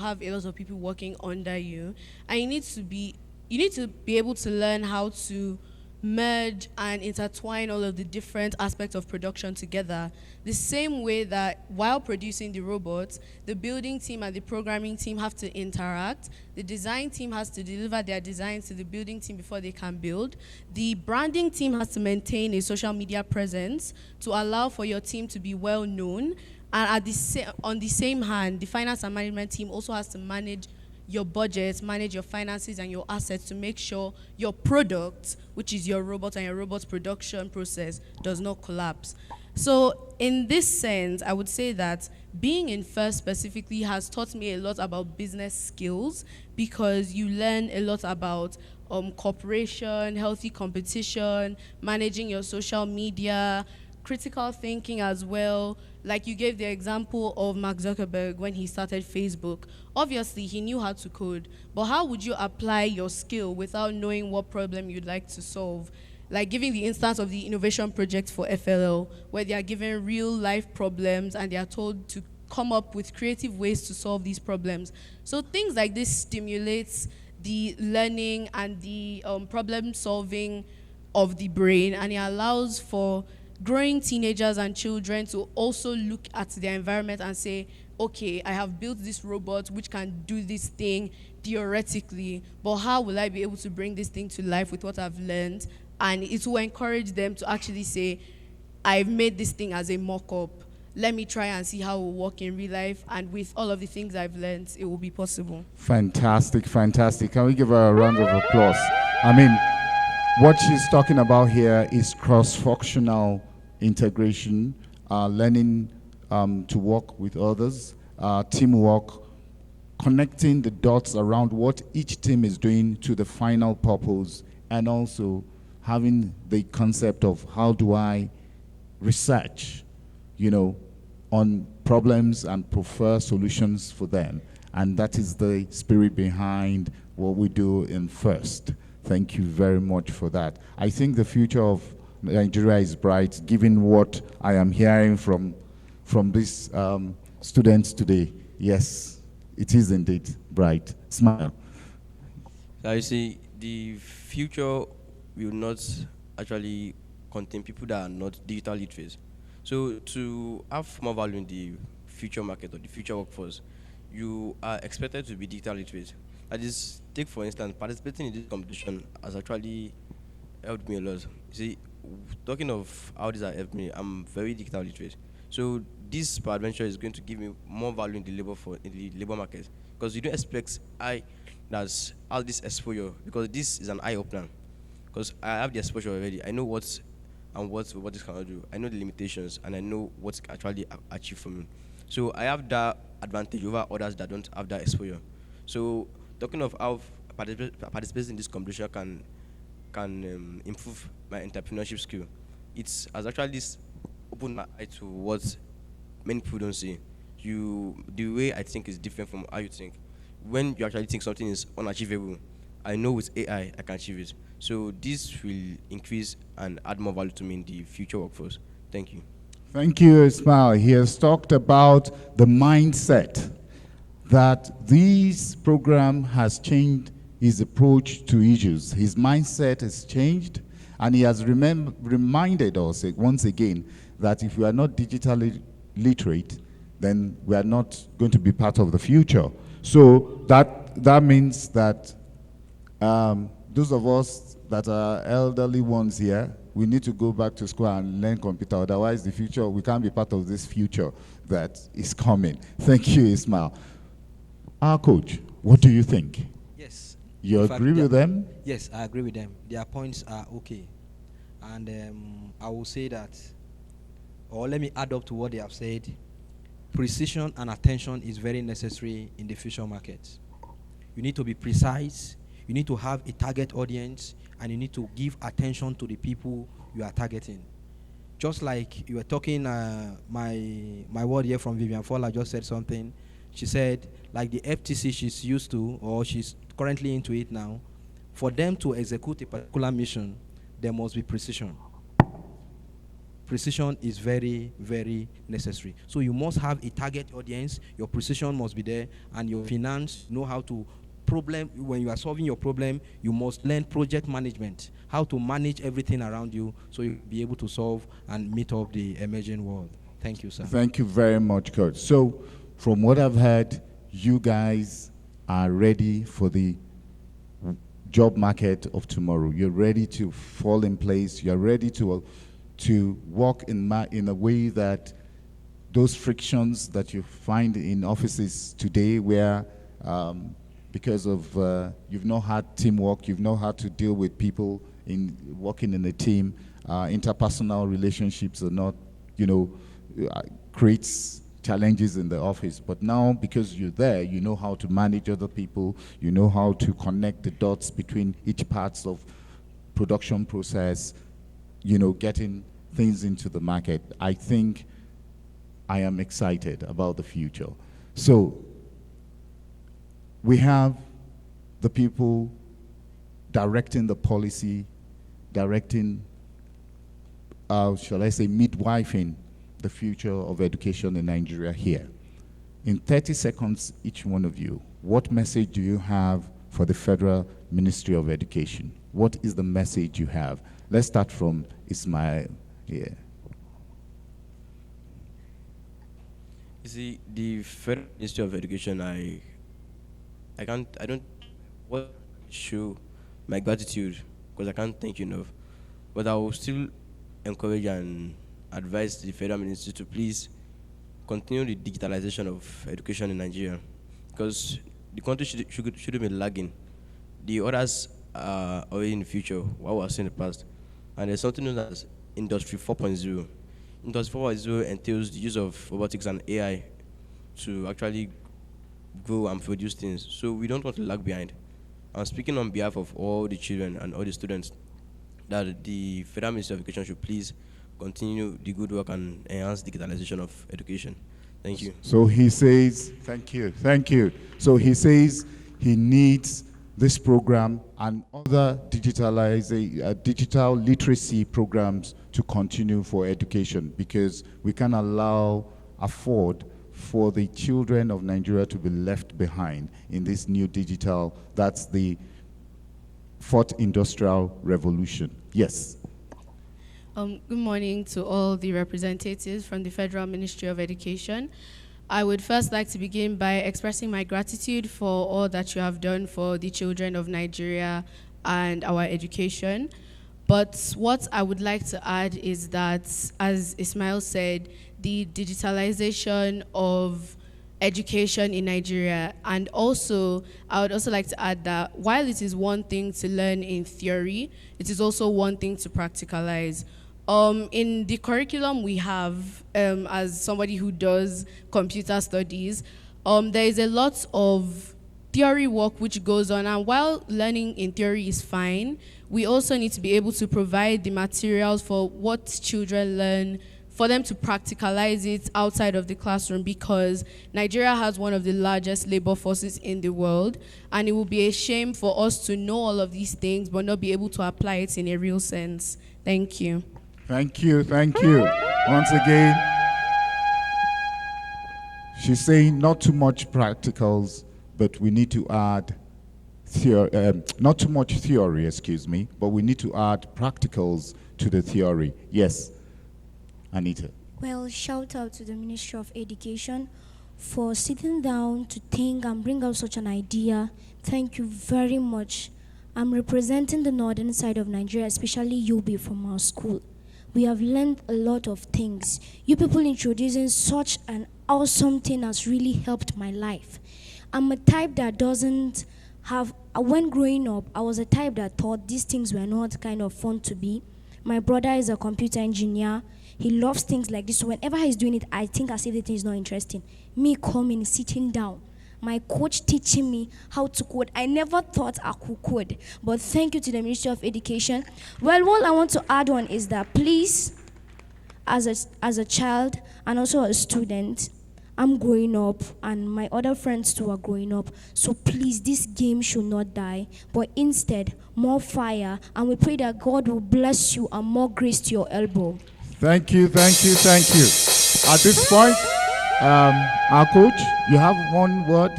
have a lot of people working under you, and you need to be able to learn how to merge and intertwine all of the different aspects of production together. The same way that while producing the robots, the building team and the programming team have to interact. The design team has to deliver their designs to the building team before they can build. The branding team has to maintain a social media presence to allow for your team to be well known. And on the same hand, the finance and management team also has to manage your budgets, manage your finances and your assets to make sure your product, which is your robot and your robot's production process, does not collapse. So, in this sense, I would say that being in first specifically has taught me a lot about business skills because you learn a lot about cooperation, healthy competition, managing your social media, critical thinking as well. Like you gave the example of Mark Zuckerberg when he started Facebook. Obviously, he knew how to code, but how would you apply your skill without knowing what problem you'd like to solve? Like giving the instance of the innovation project for FLL, where they are given real life problems and they are told to come up with creative ways to solve these problems. So things like this stimulates the learning and the problem solving of the brain, and it allows for growing teenagers and children to also look at their environment and say, okay, I have built this robot which can do this thing theoretically, but how will I be able to bring this thing to life with what I've learned? And it will encourage them to actually say, I've made this thing as a mock-up. Let me try and see how it will work in real life. And with all of the things I've learned, it will be possible. Fantastic, fantastic. Can we give her a round of applause? I mean, what she's talking about here is cross-functional integration, learning to work with others, teamwork, connecting the dots around what each team is doing to the final purpose, and also having the concept of how do I research, on problems and prefer solutions for them. And that is the spirit behind what we do in FIRST. Thank you very much for that. I think the future of Nigeria is bright, given what I am hearing from these students today. Yes, it is indeed bright. Smile. I see the future will not actually contain people that are not digital literate. So to have more value in the future market or the future workforce, you are expected to be digital literate. I just take for instance, participating in this competition has actually helped me a lot. You see, talking of how this has helped me, I'm very digital literate. So this adventure is going to give me more value in the labor market because you don't expect I that's all this exposure because this is an eye opener. Because I have the exposure already. I know what this cannot do. I know the limitations and I know what's actually achieved for me. So I have that advantage over others that don't have that exposure. So talking of how participating in this competition can improve my entrepreneurship skill, it has actually opened my eye to what many people don't see. The way I think is different from how you think. When you actually think something is unachievable, I know with AI I can achieve it. So this will increase and add more value to me in the future workforce. Thank you. Thank you, Ismail. He has talked about the mindset that this program has changed his approach to issues. His mindset has changed, and he has reminded us once again that if we are not digitally literate, then we are not going to be part of the future. So that means that those of us that are elderly ones here, we need to go back to school and learn computer. Otherwise, the future, we can't be part of this future that is coming. Thank you, Ismail. Our coach, what do you think? Yes. You agree with them? Yes, I agree with them. Their points are okay. And I will say that, or let me add up to what they have said, precision and attention is very necessary in the future market. You need to be precise, you need to have a target audience, and you need to give attention to the people you are targeting. Just like you were talking, my word here from Vivian Fowler just said something. She said, like the FTC she's used to, or she's currently into it now, for them to execute a particular mission, there must be precision. precision is very, very necessary. So you must have a target audience, your precision must be there, and your finance, know how to problem. When you are solving your problem, you must learn project management, how to manage everything around you so you'll be able to solve and meet up the emerging world. Thank you, sir. Thank you very much, Coach. So, from what I've heard, you guys are ready for the job market of tomorrow. You're ready to fall in place. You're ready to walk in a way that those frictions that you find in offices today, where because of you've not had teamwork, you've not had to deal with people in working in a team, interpersonal relationships are not, creates challenges in the office. But now, because you're there, you know how to manage other people, you know how to connect the dots between each parts of production process, getting things into the market. I think I am excited about the future. So we have the people directing the policy, directing, shall I say, midwifing the future of education in Nigeria here. In 30 seconds, each one of you, what message do you have for the Federal Ministry of Education? What is the message you have? Let's start from Ismail here. You see, the Federal Ministry of Education, I don't want to show my gratitude because I can't thank you enough. But I will still encourage and advise the Federal Ministry to please continue the digitalization of education in Nigeria, because the country shouldn't be lagging. The others are already in the future, what we have seen in the past. And there's something known as Industry 4.0. Industry 4.0 entails the use of robotics and AI to actually grow and produce things. So we don't want to lag behind. I'm speaking on behalf of all the children and all the students that the Federal Ministry of Education should please continue the good work and enhance digitalization of education. Thank you. So he says, thank you. So he says he needs this program and other digital literacy programs to continue for education, because we can afford for the children of Nigeria to be left behind in this new digital, that's the fourth industrial revolution. Yes. Good morning to all the representatives from the Federal Ministry of Education. I would first like to begin by expressing my gratitude for all that you have done for the children of Nigeria and our education. But what I would like to add is that, as Ismail said, the digitalization of education in Nigeria, and also I would also like to add that while it is one thing to learn in theory, it is also one thing to practicalize. In the curriculum we have, as somebody who does computer studies, there is a lot of theory work which goes on, and while learning in theory is fine, we also need to be able to provide the materials for what children learn, for them to practicalize it outside of the classroom, because Nigeria has one of the largest labor forces in the world, and it would be a shame for us to know all of these things but not be able to apply it in a real sense. Thank you. Thank you. Once again, she's saying not too much practicals, but we need to add not too much theory, but we need to add practicals to the theory. Yes, Anita. Well, shout out to the Ministry of Education for sitting down to think and bring out such an idea. Thank you very much. I'm representing the northern side of Nigeria, especially UB from our school. We have learned a lot of things. You people introducing such an awesome thing has really helped my life. I'm a type that doesn't have, when growing up, I was a type that thought these things were not kind of fun to be. My brother is a computer engineer. He loves things like this. So whenever he's doing it, I think as if the thing is not interesting. Me coming, sitting down, my coach teaching me how to code. I never thought I could code, but thank you to the Ministry of Education. Well, what I want to add on is that please, as a child and also a student, I'm growing up and my other friends too are growing up. So please, this game should not die, but instead, more fire. And we pray that God will bless you and more grace to your elbow. Thank you, thank you, thank you. At this point, our coach, you have one word